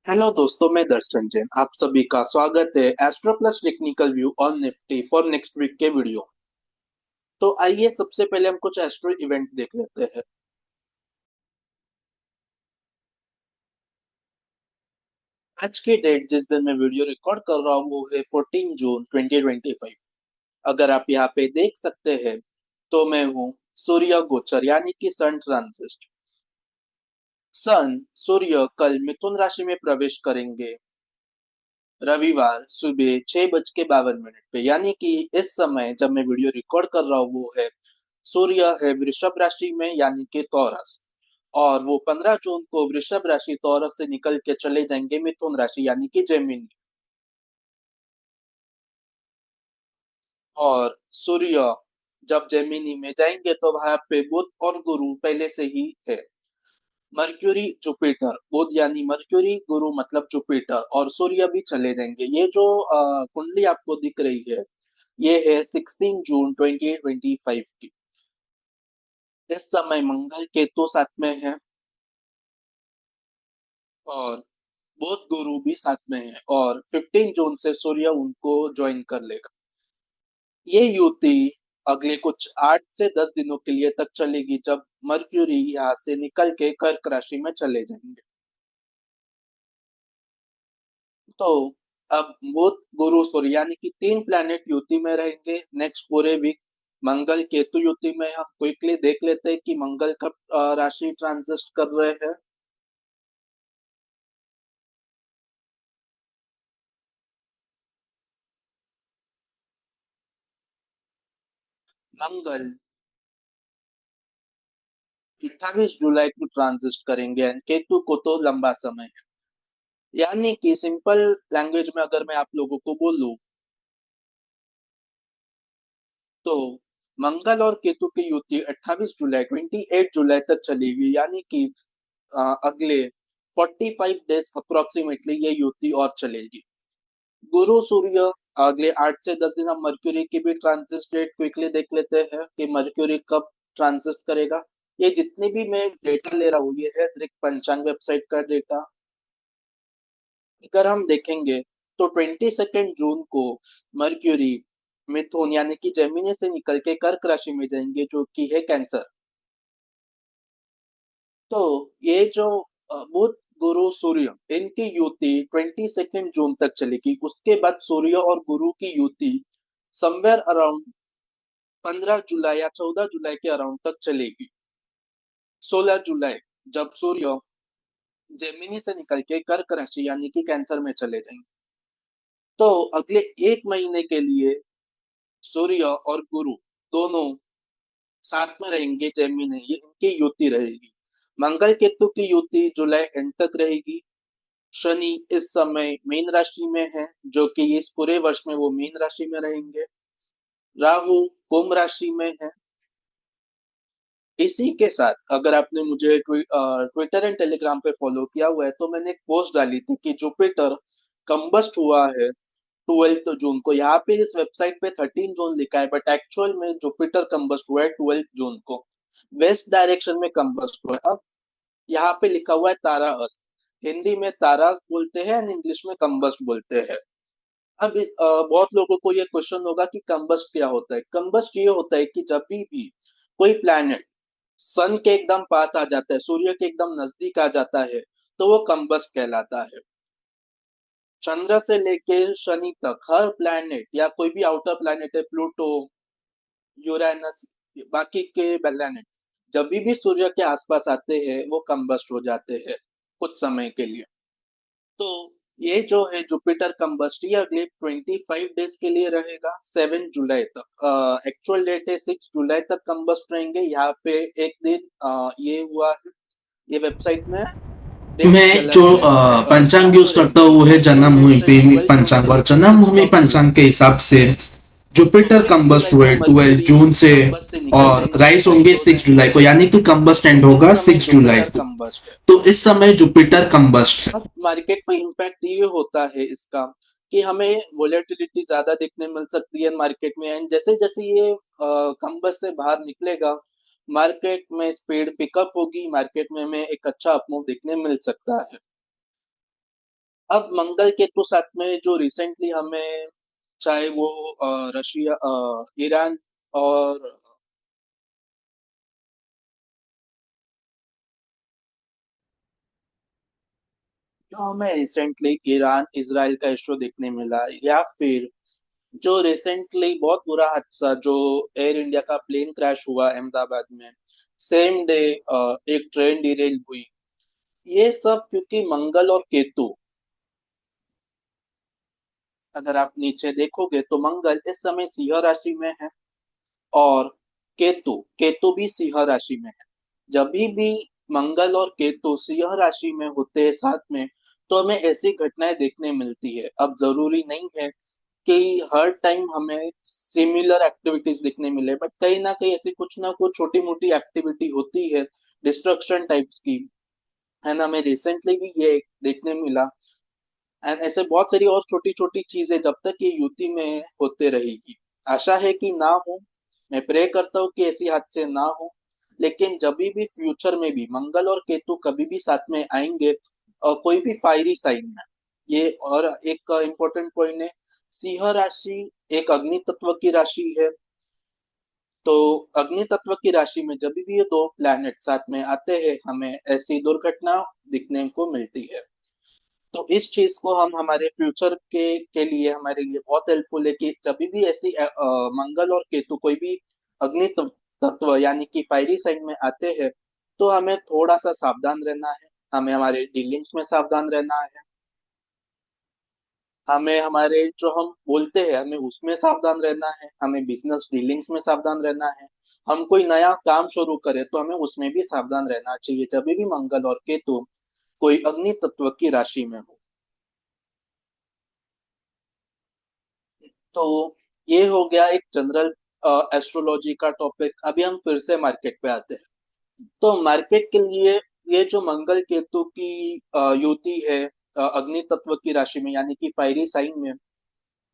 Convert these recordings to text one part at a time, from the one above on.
Hello दोस्तों, मैं दर्शन जैन आप सभी का स्वागत है astro plus technical view on Nifty for next week के वीडियो। तो आइए सबसे पहले हम कुछ एस्ट्रो इवेंट्स देख लेते हैं। आज की डेट जिस दिन मैं वीडियो रिकॉर्ड कर रहा हूँ वो है 14 जून 2025। अगर आप यहाँ पे देख सकते हैं तो मैं हूँ सूर्य गोचर यानी कि सन ट्रांसिस्ट। सन सूर्य कल मिथुन राशि में प्रवेश करेंगे रविवार सुबह 6:52 पे, यानी कि इस समय जब मैं वीडियो रिकॉर्ड कर रहा हूँ वो है सूर्य है वृषभ राशि में यानी कि तौरस। और वो 15 जून को वृषभ राशि तौरस से निकल के चले जाएंगे मिथुन राशि यानी कि जेमिनी। और सूर्य जब जेमिनी में जाएंगे तो वहां पे बुध और गुरु पहले से ही है। मर्क्यूरी जुपिटर, बुध यानी मर्क्यूरी, गुरु मतलब जुपिटर और सूर्य भी चले जाएंगे। ये जो कुंडली आपको दिख रही है ये है 16 जून 2025 की। इस समय मंगल केतु साथ में है और बुध गुरु भी साथ में है और 15 जून से सूर्य उनको ज्वाइन कर लेगा। ये युति अगले कुछ 8 से 10 दिनों के लिए तक चलेगी जब मर्क्यूरी यहाँ से निकल के कर्क राशि में चले जाएंगे। तो अब बुध गुरु सूर्य यानी कि तीन प्लैनेट युति में रहेंगे नेक्स्ट पूरे वीक। मंगल केतु युति में हम क्विकली देख लेते हैं कि मंगल कब राशि ट्रांजिट कर रहे हैं। मंगल 28 जुलाई को ट्रांजिट करेंगे and केतु को तो लंबा समय है। यानी कि सिंपल लैंग्वेज में अगर मैं आप लोगों को बोलूं तो मंगल और केतु की युति 28 जुलाई तक चलेगी, यानी कि अगले 45 डेज अप्रोक्सीमेटली ये युति और चलेगी। गुरु सूर्य अगले 8 से 10 दिन। हम मर्क्यूरी की भी ट्रांजिट डेट क्विकली देख लेते हैं कि मर्क्यूरी कब ट्रांजिट करेगा। ये जितने भी मैं डेटा ले रहा हूँ ये है दृक पंचांग वेबसाइट का डेटा। अगर हम देखेंगे तो 22 जून को मर्क्यूरी मिथुन यानी कि जेमिनी से निकल के कर्क राशि में जाएंगे जो कि है कैंसर। तो ये जो बुध गुरु सूर्य इनकी युति 22 जून तक चलेगी। उसके बाद सूर्य और गुरु की युति समवेयर अराउंड 15 जुलाई या 14 जुलाई के अराउंड तक चलेगी। 16 जुलाई जब सूर्य जेमिनी से निकल के कर्क राशि यानी कि कैंसर में चले जाएंगे। तो अगले एक महीने के लिए सूर्य और गुरु दोनों साथ में रहेंगे जेमिनी, ये इनकी युति रहेगी। मंगल केतु की युति जुलाई एंड तक रहेगी। शनि इस समय मीन राशि में है जो कि इस पूरे वर्ष में वो मीन राशि में रहेंगे। राहु कुंभ राशि में है। इसी के साथ अगर आपने मुझे ट्विटर एंड टेलीग्राम पे फॉलो किया हुआ है तो मैंने एक पोस्ट डाली थी कि जुपिटर कंबस्ट हुआ है 12 जून को। यहाँ पे इस वेबसाइट पे 13 जून लिखा है बट एक्चुअल में जुपिटर कंबस्ट हुआ है 12 जून को। वेस्ट डायरेक्शन में कंबस्ट हुआ है। अब यहाँ पे लिखा हुआ है तारा अस्त। हिंदी में तारास बोलते हैं एंड इंग्लिश में कंबस्ट बोलते हैं। अब बहुत लोगों को ये क्वेश्चन होगा कि कंबस्ट क्या होता है। कंबस्ट ये होता है कि जब भी कोई प्लैनेट सन के एकदम पास आ जाता है, सूर्य के एकदम नजदीक आ जाता है तो वो कंबस्ट कहलाता है। चंद्र से लेके शनि तक हर प्लैनेट या कोई भी आउटर प्लैनेट है, प्लूटो, यूरेनस, बाकी के प्लैनेट जब भी सूर्य के आसपास आते हैं वो कंबस्ट हो जाते हैं कुछ समय के लिए। तो ये जो है जुपिटर कंबस्ट ये अगले 25 डेज के लिए रहेगा 7 जुलाई तक। एक्चुअल डेट है 6 जुलाई तक कंबस्ट रहेंगे। यहाँ पे एक दिन ये हुआ है, ये वेबसाइट में डेट मैं जो गलत है। पंचांग स्टार्ट यूज जो करता रहेंगे हूँ वो है एक्चुअल डेट जन्मभूमि से प्रेमी 12 जुलाई पंचांग, और तक कंबस्ट जन्मभूमि होंगे। पंचांग के हिसाब से तो जुपिटर 6 जुलाई कंबस्ट हुए को 12 मर्क्यूरी जून से कंबस्ट से निकल और जाएंगे राइस राइज होंगे हो 6 जुलाई जाएंगे। को, यानी कि कंबस्ट तो एंड इस होगा समय 6 जुलाई जुपिटर को। कंबस्ट है। तो इस समय जुपिटर कंबस्ट है। अब मार्केट में इम्पैक्ट ये होता है इसका कि हमें वोलेटिलिटी ज्यादा देखने मिल सकती है मार्केट में एंड जैसे जैसे ये कंबस से बाहर निकलेगा मार्केट में स्पीड पिकअप होगी। मार्केट में हमें एक अच्छा अपमूव देखने मिल सकता है। अब मंगल केतु साथ में जो रिसेंटली हमें, चाहे वो रशिया, ईरान और जो हमें रिसेंटली ईरान इसराइल का इशू देखने मिला, या फिर जो रिसेंटली बहुत बुरा हादसा जो एयर इंडिया का प्लेन क्रैश हुआ अहमदाबाद में, सेम डे एक ट्रेन डिरेल हुई, ये सब क्योंकि मंगल और केतु, अगर आप नीचे देखोगे तो मंगल इस समय सिंह राशि में है, और केतु केतु भी सिंह राशि में है। जब भी मंगल और केतु सिंह राशि में होते हैं साथ में, तो हमें ऐसी घटनाएं देखने मिलती है। अब जरूरी नहीं है कि हर टाइम हमें सिमिलर एक्टिविटीज देखने मिले, बट कहीं ना कहीं ऐसी कुछ ना कुछ छोटी मोटी एक्टिविटी होती है डिस्ट्रक्शन टाइप्स की, है ना। हमें रिसेंटली भी ये देखने मिला, एंड ऐसे बहुत सारी और छोटी छोटी चीजें जब तक ये युति में होते रहेगी। आशा है कि ना हो, मैं प्रे करता हूँ कि ऐसी हादसे ना हो, लेकिन जब भी फ्यूचर में भी मंगल और केतु कभी भी साथ में आएंगे, और कोई भी फायरी साइन में, ये और एक इम्पोर्टेंट पॉइंट है, सिंह राशि एक अग्नि तत्व की राशि है। तो अग्नि तत्व की राशि में जब भी ये दो प्लैनेट साथ में आते हैं, हमें ऐसी दुर्घटना दिखने को मिलती है। तो इस चीज को हम हमारे फ्यूचर के लिए हमारे लिए बहुत हेल्पफुल है कि जब भी ऐसी मंगल और केतु कोई भी अग्नि तत्व यानी कि फायरी साइन में आते हैं, तो हमें थोड़ा सा सावधान रहना है, हमें हमारे डीलिंग्स में सावधान रहना है, हमें हमारे जो हम बोलते हैं हमें उसमें सावधान रहना है, हमें बिजनेस डीलिंग्स में सावधान रहना है। हम कोई नया काम शुरू करें तो हमें उसमें भी सावधान रहना चाहिए जब भी मंगल और केतु कोई अग्नि तत्व की राशि में हो। तो ये हो गया एक जनरल एस्ट्रोलॉजी का टॉपिक। अभी हम फिर से मार्केट पे आते हैं। तो मार्केट के लिए ये जो मंगल केतु की युति है अग्नि तत्व की राशि में यानी कि फायरी साइन में,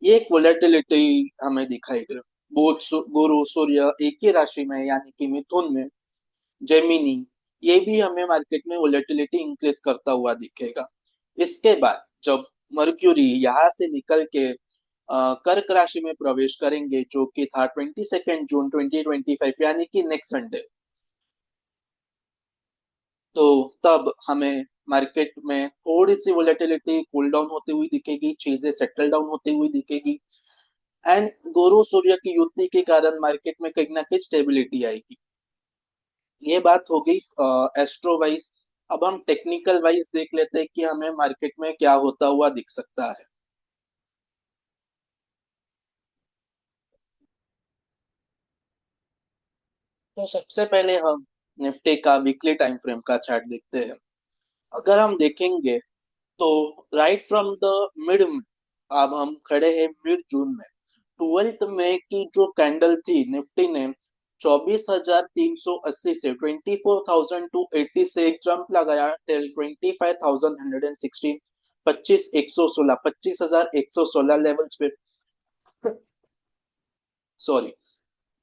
ये एक वोलेटिलिटी हमें दिखाई दे। बुध गुरु सूर्य एक ही राशि में है, यानी कि मिथुन में, जेमिनी, ये भी हमें मार्केट में वोलेटिलिटी इंक्रीज करता हुआ दिखेगा। इसके बाद जब मर्क्यूरी यहाँ से निकल के कर्क राशि में प्रवेश करेंगे, जो कि था 22 जून 2025 यानी कि नेक्स्ट संडे, तो तब हमें मार्केट में थोड़ी सी वोलेटिलिटी कूल डाउन होती हुई दिखेगी, चीजें सेटल डाउन होती हुई दिखेगी। एंड गुरु सूर्य की युति के कारण मार्केट में कहीं ना कहीं स्टेबिलिटी आएगी। ये बात हो गई एस्ट्रो वाइज। अब हम टेक्निकल वाइज देख लेते हैं कि हमें मार्केट में क्या होता हुआ दिख सकता है। तो सबसे पहले हम निफ्टी का वीकली टाइम फ्रेम का चार्ट देखते हैं। अगर हम देखेंगे तो राइट फ्रॉम द मिड, अब हम खड़े हैं मिड जून में, 12 मई की जो कैंडल थी निफ्टी ने 24,380 से 24,280 से एक जंप लगाया टिल 25,116, 25,116, 25,116 लेवल्स पे, सॉरी।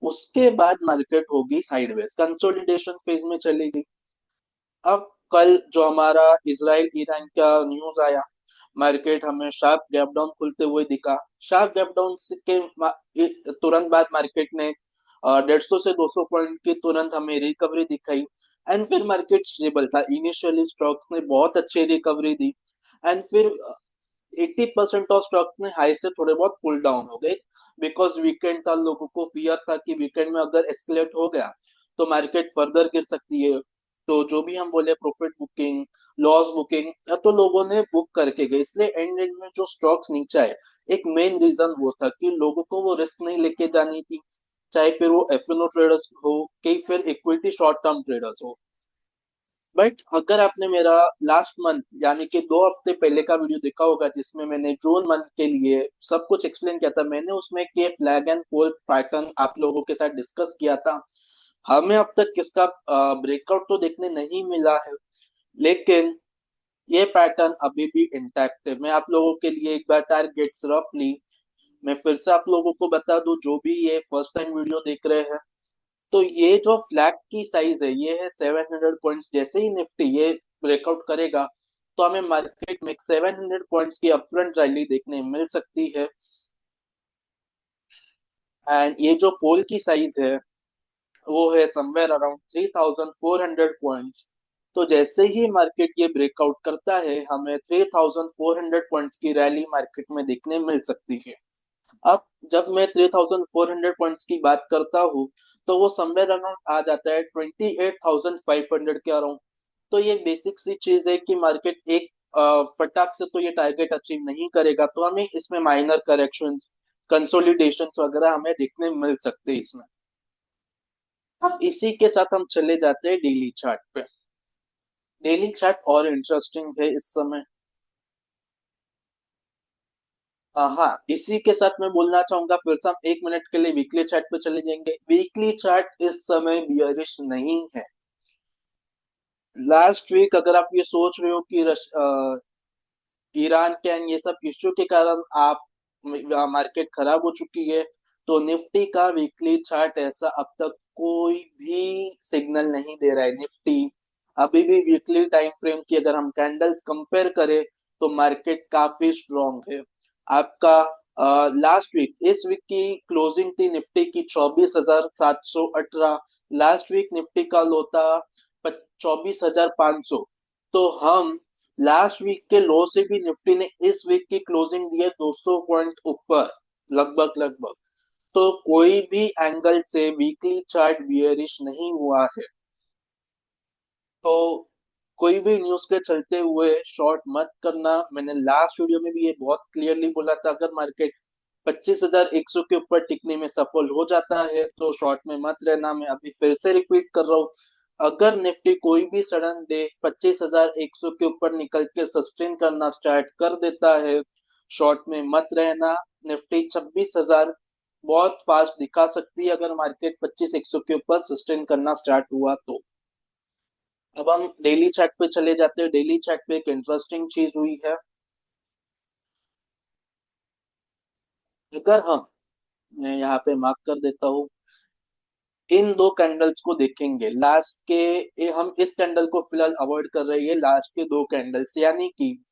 उसके बाद मार्केट होगी साइडवेज, कंसोलिडेशन फेज में चलेगी। अब कल जो हमारा इसराइल ईरान का न्यूज आया, मार्केट हमें शार्प गैप डाउन खुलते हुए दिखा। शार्प गैप डाउन के तुरंत बाद मार्केट ने 150 से 200 पॉइंट की तुरंत हमें रिकवरी दिखाई, एंड फिर मार्केट स्टेबल था। इनिशियली स्टॉक्स ने बहुत अच्छी रिकवरी दी, एंड फिर 80% ऑफ स्टॉक्स ने हाई से थोड़े बहुत पुल डाउन हो गए, बिकॉज वीकेंड था, लोगों को फियर था कि वीकेंड में अगर एस्केलेट हो गया तो मार्केट फर्दर गिर सकती है। तो जो भी हम बोले प्रॉफिट बुकिंग, लॉस बुकिंग, तो लोगों ने बुक करके गए, इसलिए एंड एंड में जो स्टॉक्स नीचे आए, एक मेन रीजन वो था कि लोगों को वो रिस्क नहीं लेके जानी थी, चाहे फिर वो एफएनओ ट्रेडर्स हो कि फिर इक्विटी शॉर्ट टर्म ट्रेडर्स हो। बट अगर आपने मेरा लास्ट मंथ यानी कि 2 हफ्ते पहले का वीडियो देखा होगा, जिसमें मैंने जून मंथ के लिए सब कुछ एक्सप्लेन किया था, मैंने उसमें के फ्लैग एंड पोल पैटर्न आप लोगों के साथ डिस्कस किया था। हमें अब तक किसका ब्रेकआउट तो देखने नहीं मिला है, लेकिन ये पैटर्न अभी भी इंटैक्ट है। मैं आप लोगों के लिए एक बार टारगेट्स रफली मैं फिर से आप लोगों को बता दूं, जो भी ये फर्स्ट टाइम वीडियो देख रहे हैं। तो ये जो फ्लैग की साइज है, ये है 700 पॉइंट्स। जैसे ही निफ्टी ये ब्रेकआउट करेगा, तो हमें मार्केट में 700 पॉइंट्स की अपफ्रंट रैली देखने मिल सकती है। एंड ये जो पोल की साइज है वो है समवेयर अराउंड 3400 पॉइंट्स। तो जैसे ही मार्केट ये ब्रेकआउट करता है हमें 3400 पॉइंट्स की रैली मार्केट में देखने मिल सकती है। अब जब मैं 3400 पॉइंट्स की बात करता हूँ तो वो समवेयर अराउंड आ जाता है 28500 के अराउंड। तो ये बेसिक सी चीज है कि मार्केट एक फटाक से तो ये टारगेट अचीव नहीं करेगा, तो हमें इसमें माइनर करेक्शंस, कंसोलिडेशंस वगैरह हमें देखने मिल सकते हैं इसमें। अब इसी के साथ हम चले जाते हैं डेली चार्ट पे। डेली चार्ट और इंटरेस्टिंग है इस समय। हाँ, इसी के साथ मैं बोलना चाहूंगा, फिर से हम 1 मिनट के लिए वीकली चार्ट पे चले जाएंगे। वीकली चार्ट इस समय बियरिश नहीं है। लास्ट वीक अगर आप ये सोच रहे हो कि ईरान के ये सब इश्यू के कारण आप मार्केट खराब हो चुकी है, तो निफ्टी का वीकली चार्ट ऐसा अब तक कोई भी सिग्नल नहीं दे रहा है। निफ्टी अभी भी वीकली टाइम फ्रेम की अगर हम कैंडल्स कंपेयर करें तो मार्केट काफी स्ट्रांग है। आपका लास्ट वीक, इस वीक की क्लोजिंग थी निफ्टी की 24,718। लास्ट वीक निफ्टी का लो था 24,500। तो हम लास्ट वीक के लो से भी निफ्टी ने इस वीक की क्लोजिंग दी है 200 पॉइंट ऊपर, लगभग लगभग। तो कोई भी एंगल से वीकली चार्ट बियरिश नहीं हुआ है। तो कोई भी न्यूज के चलते हुए शॉर्ट मत करना। मैंने लास्ट वीडियो में भी ये बहुत क्लियरली बोला था, अगर मार्केट 25,100 के ऊपर टिकने में सफल हो जाता है तो शॉर्ट में मत रहना। मैं अभी फिर से रिपीट कर रहा हूँ, अगर निफ्टी कोई भी सडन डे 25,100 के ऊपर निकल के सस्टेन करना स्टार्ट कर देता है, शॉर्ट में मत रहना। निफ्टी 26,000 बहुत फास्ट दिखा सकती है अगर मार्केट 25,100 के ऊपर सस्टेन करना स्टार्ट हुआ तो। अब हम डेली चार्ट पे चले जाते हैं। डेली चार्ट पे एक इंटरेस्टिंग चीज हुई है। अगर हम, मैं यहाँ पे मार्क कर देता हूँ, इन दो कैंडल्स को देखेंगे लास्ट के, हम इस कैंडल को फिलहाल अवॉइड कर रहे हैं, लास्ट के दो कैंडल्स यानी कि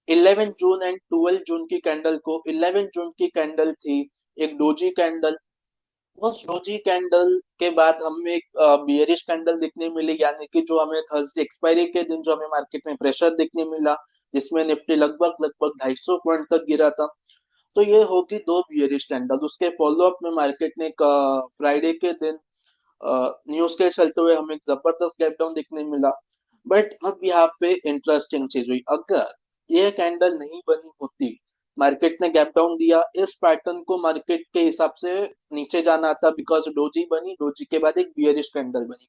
11 जून एंड 12 जून की कैंडल को। 11 जून की कैंडल थी एक डोजी कैंडल। उस डोजी कैंडल के बाद हमें एक बियरिश कैंडल देखने मिली, यानी कि जो हमें थर्सडे एक्सपायरी के दिन जो हमें मार्केट में प्रेशर देखने मिला, जिसमें निफ्टी लगभग लगभग 250 पॉइंट तक गिरा था। तो ये होगी दो बियरिश कैंडल। उसके फॉलो अप में मार्केट ने फ्राइडे के दिन न्यूज के चलते हुए हमें एक जबरदस्त गैप डाउन देखने मिला। बट अब यहाँ पे इंटरेस्टिंग चीज हुई, अगर ये कैंडल नहीं बनी होती, मार्केट ने गैप डाउन दिया, इस पैटर्न को मार्केट के हिसाब से नीचे जाना था, बिकॉज डोजी बनी, डोजी के बाद एक बियरिश कैंडल बनी,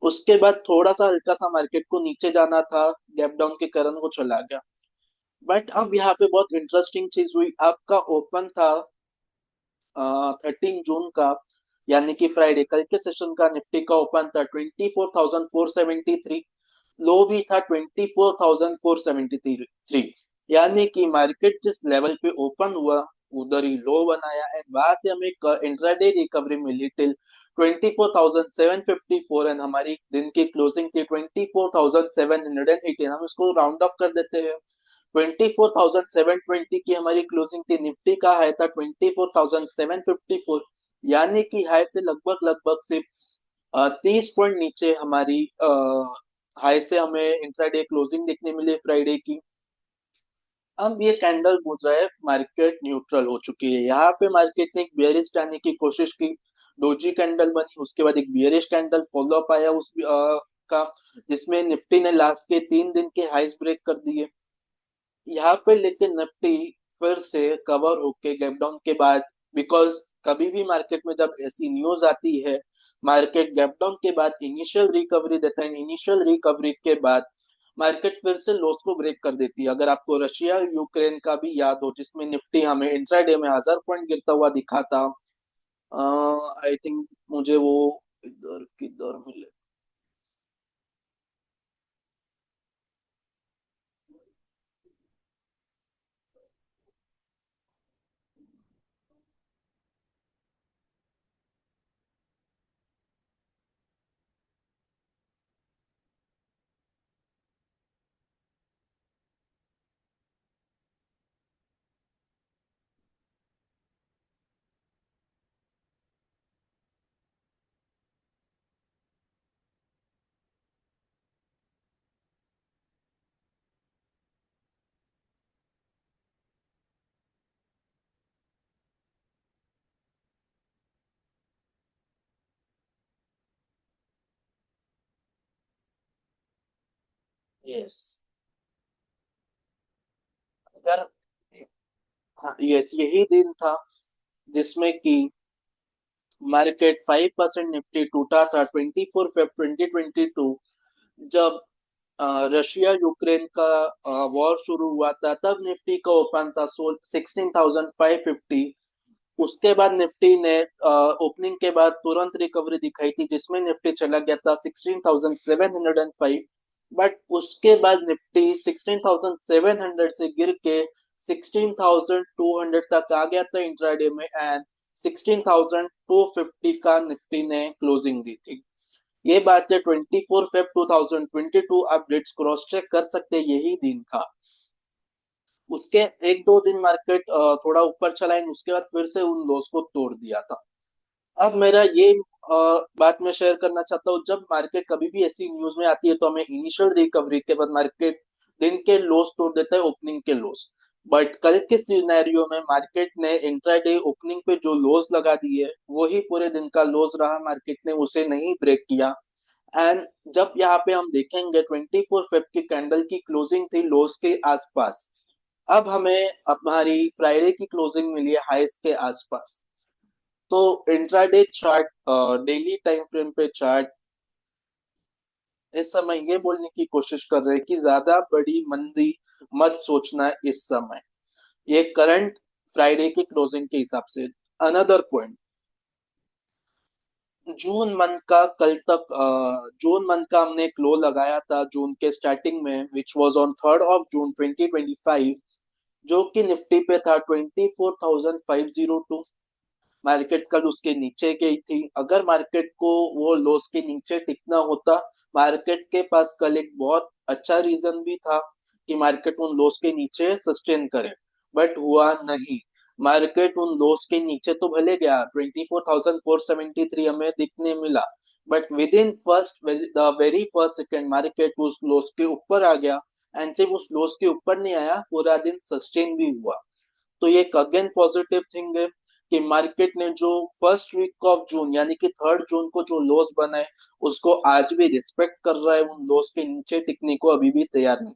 उसके बाद थोड़ा सा हल्का सा मार्केट को नीचे जाना था, गैप डाउन के कारण वो चला गया। बट अब यहाँ पे बहुत इंटरेस्टिंग चीज हुई, आपका ओपन था 13 जून का, यानी कि फ्राइडे कल के सेशन का। निफ्टी का ओपन था 24,473, लो भी था 24,473। यानी कि मार्केट जिस लेवल पे ओपन हुआ उधर ही लो बनाया, एंड वहां से हमें इंट्राडे रिकवरी मिली टिल 24,754। एंड हमारी दिन की क्लोजिंग थी 24,718। हम इसको राउंड ऑफ कर देते हैं, 24,720 की हमारी क्लोजिंग थी। निफ्टी का हाई था 24,754, यानी कि हाई से लगभग लगभग सिर्फ 30 पॉइंट नीचे हमारी हाई से हमें इंट्राडे क्लोजिंग देखने मिली फ्राइडे की। अब ये कैंडल बोल रहा है मार्केट न्यूट्रल हो चुकी है। यहाँ पे मार्केट ने एक बियरिश जाने की कोशिश की, डोजी कैंडल बनी, उसके बाद एक बियरिश कैंडल फॉलो अप आया उस का, जिसमें निफ्टी ने लास्ट के 3 दिन के हाइस ब्रेक कर दिए। यहाँ पे लेकिन निफ्टी फिर से कवर होके गैप डाउन के बाद, बिकॉज कभी भी मार्केट में जब ऐसी न्यूज आती है, मार्केट गैप डाउन के बाद इनिशियल रिकवरी देता है, इनिशियल रिकवरी के बाद मार्केट फिर से लॉस को ब्रेक कर देती है। अगर आपको रशिया यूक्रेन का भी याद हो, जिसमें निफ्टी हमें इंट्राडे में 1,000 पॉइंट गिरता हुआ दिखा था। आई थिंक मुझे वो इधर किधर मिले, यस, अगर, हाँ यस, यही दिन था जिसमें कि मार्केट 5% निफ्टी टूटा था 24 फ़रवरी 2022, जब रशिया यूक्रेन का वॉर शुरू हुआ था। तब निफ्टी का ओपन था 16,550। उसके बाद निफ्टी ने ओपनिंग के बाद तुरंत रिकवरी दिखाई थी, जिसमें निफ्टी चला गया था 16,705। बट उसके बाद निफ्टी 16,700 से गिर के 16,200 तक आ गया था इंट्राडे में, एंड 16,250 का निफ्टी ने क्लोजिंग दी थी। ये बात है 24 फ़रवरी 2022, आप डेट्स क्रॉस चेक कर सकते हैं, यही दिन था। उसके एक दो दिन मार्केट थोड़ा ऊपर चला एंड उसके बाद फिर से उन लोस को तोड़ दिया था। अब मेरा ये बात मैं शेयर करना चाहता हूँ, जब मार्केट कभी भी ऐसी न्यूज में आती है तो हमें इनिशियल रिकवरी के बाद मार्केट दिन के लोस तोड़ देता है, ओपनिंग के लोस। बट कल के सिनेरियो में मार्केट ने इंट्राडे ओपनिंग पे जो लोस लगा दिए वही पूरे दिन का लोस रहा, मार्केट ने उसे नहीं ब्रेक किया। एंड जब यहाँ पे हम देखेंगे 24 फ़रवरी की कैंडल की क्लोजिंग थी लोस के आसपास। अब हमें हमारी फ्राइडे की क्लोजिंग मिली है हाईस के आसपास। तो intraday chart, daily time frame पे चार्ट इस समय ये बोलने की कोशिश कर रहे हैं कि ज्यादा बड़ी मंदी मत सोचना इस समय, ये करंट फ्राइडे की क्लोजिंग के हिसाब से। अनदर पॉइंट, जून मंथ का कल तक, जून मंथ का हमने एक लो लगाया था जून के स्टार्टिंग में, विच वाज ऑन 3 जून 2025, जो कि निफ्टी पे था 24,502। मार्केट कल उसके नीचे गई थी। अगर मार्केट को वो लोस के नीचे टिकना होता, मार्केट के पास कल एक बहुत अच्छा रीजन भी था कि मार्केट उन लोस के नीचे सस्टेन करे, बट हुआ नहीं। मार्केट उन लोस के नीचे तो भले गया, 24,473 हमें दिखने मिला, but with in first the very first second market उस लोस के ऊपर आ गया। एंड सिर्फ उस लोस के ऊपर नहीं आया, पूरा दिन सस्टेन भी हुआ। तो ये एक अगेन पॉजिटिव थिंग है कि मार्केट ने जो फर्स्ट वीक ऑफ जून यानी कि 3 जून को जो लोस बनाए उसको आज भी रिस्पेक्ट कर रहा है, उन लोस के नीचे टिकने को अभी भी तैयार नहीं।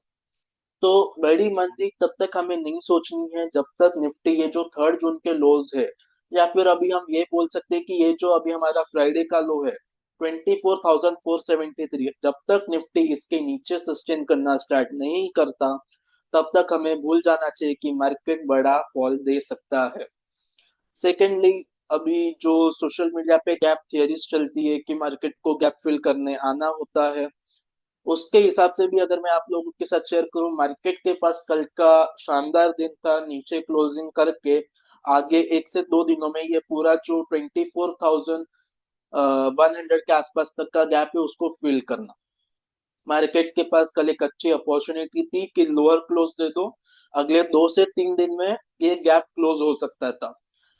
तो बड़ी मंदी तब तक हमें नहीं सोचनी है जब तक निफ्टी ये जो 3 जून के लोज है, या फिर अभी हम ये बोल सकते हैं कि ये जो अभी हमारा फ्राइडे का लो है 24,473, जब तक निफ्टी इसके नीचे सस्टेन करना स्टार्ट नहीं करता तब तक हमें भूल जाना चाहिए कि मार्केट बड़ा फॉल दे सकता है। सेकेंडली, अभी जो सोशल मीडिया पे गैप थियरीज चलती है कि मार्केट को गैप फिल करने आना होता है, उसके हिसाब से भी अगर मैं आप लोगों के साथ शेयर करूं, मार्केट के पास कल का शानदार दिन था नीचे क्लोजिंग करके आगे 1 से 2 दिनों में ये पूरा जो 24,100 के आसपास तक का गैप है उसको फिल करना। मार्केट के पास कल एक अच्छी अपॉर्चुनिटी थी कि लोअर क्लोज दे दो, अगले 2 से 3 दिन में ये गैप क्लोज हो सकता था।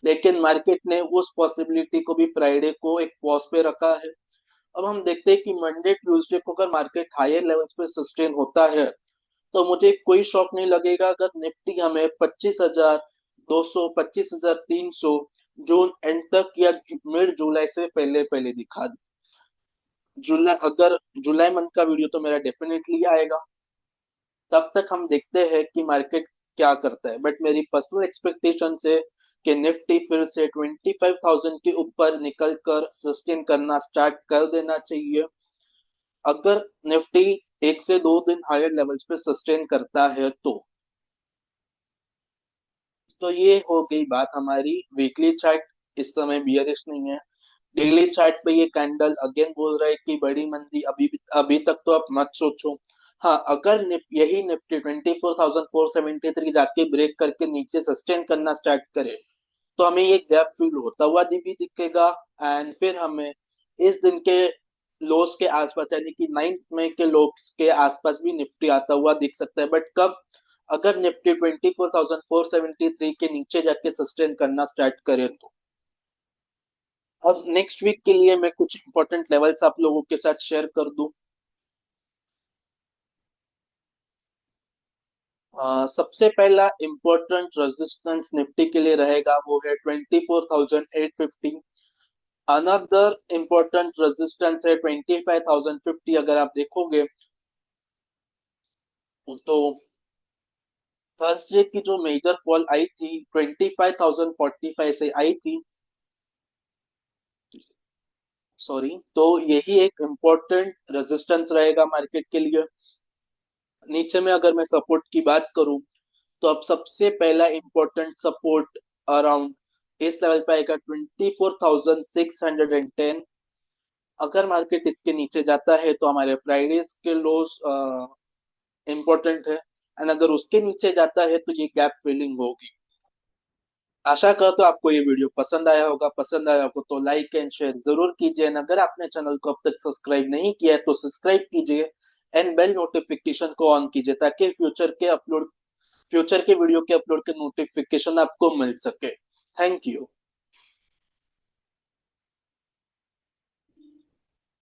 लेकिन मार्केट ने उस पॉसिबिलिटी को भी फ्राइडे को एक पॉज पे रखा है। अब हम देखते हैं कि मंडे ट्यूसडे को अगर मार्केट हायर लेवल्स पे सस्टेन होता है तो मुझे कोई शॉक नहीं लगेगा अगर निफ्टी हमें 25,200, 25,300 जून एंड तक या मिड जुलाई से पहले पहले दिखा दे। जुलाई, अगर जुलाई मंथ का वीडियो तो मेरा डेफिनेटली आएगा, तब तक हम देखते हैं कि मार्केट क्या करता है। बट मेरी पर्सनल एक्सपेक्टेशन है कि निफ्टी फिर से 25,000 के ऊपर निकल कर सस्टेन करना स्टार्ट कर देना चाहिए। अगर निफ्टी 1 से 2 दिन हायर लेवल्स पे सस्टेन करता है तो ये हो गई बात हमारी वीकली चार्ट, इस समय बियरिश नहीं है। डेली चार्ट पे ये कैंडल अगेन बोल रहा है कि बड़ी मंदी अभी तक तो आप मत सोचो। हाँ, अगर यही निफ्टी 24,473 जाके ब्रेक करके नीचे सस्टेन करना स्टार्ट करे तो हमें ये गैप फिल होता हुआ भी दिखेगा। एंड फिर हमें इस दिन के लोस के आसपास यानी कि 9 मई के लोस के आसपास भी निफ्टी आता हुआ दिख सकता है। बट कब? अगर निफ्टी 24,473 के नीचे जाके सस्टेन करना स्टार्ट करे तो। अब नेक्स्ट वीक के लिए मैं कुछ इंपॉर्टेंट लेवल्स आप लोगों के साथ शेयर कर दूं। सबसे पहला इंपॉर्टेंट रेजिस्टेंस निफ्टी के लिए रहेगा वो है 24,850। अनदर इंपॉर्टेंट रेजिस्टेंस है 25,050। अगर आप देखोगे तो थर्सडे की जो मेजर फॉल आई थी 25,045 से आई थी, सॉरी, तो यही एक इम्पोर्टेंट रेजिस्टेंस रहेगा मार्केट के लिए। नीचे में अगर मैं सपोर्ट की बात करूं, तो अब सबसे पहला इम्पोर्टेंट सपोर्ट अराउंड इस लेवल पे आएगा 24,610। अगर मार्केट इसके नीचे जाता है तो हमारे फ्राइडेज के लोस इम्पोर्टेंट है, एंड अगर उसके नीचे जाता है तो ये गैप फिलिंग होगी। आशा करता हूँ आपको ये वीडियो पसंद आया होगा। पसंद आया हो तो लाइक एंड शेयर जरूर कीजिए, एंड अगर आपने चैनल को अब तक सब्सक्राइब नहीं किया है तो सब्सक्राइब कीजिए एंड बेल नोटिफिकेशन को ऑन कीजिए, ताकि फ्यूचर के वीडियो के अपलोड के नोटिफिकेशन आपको मिल सके। Thank you.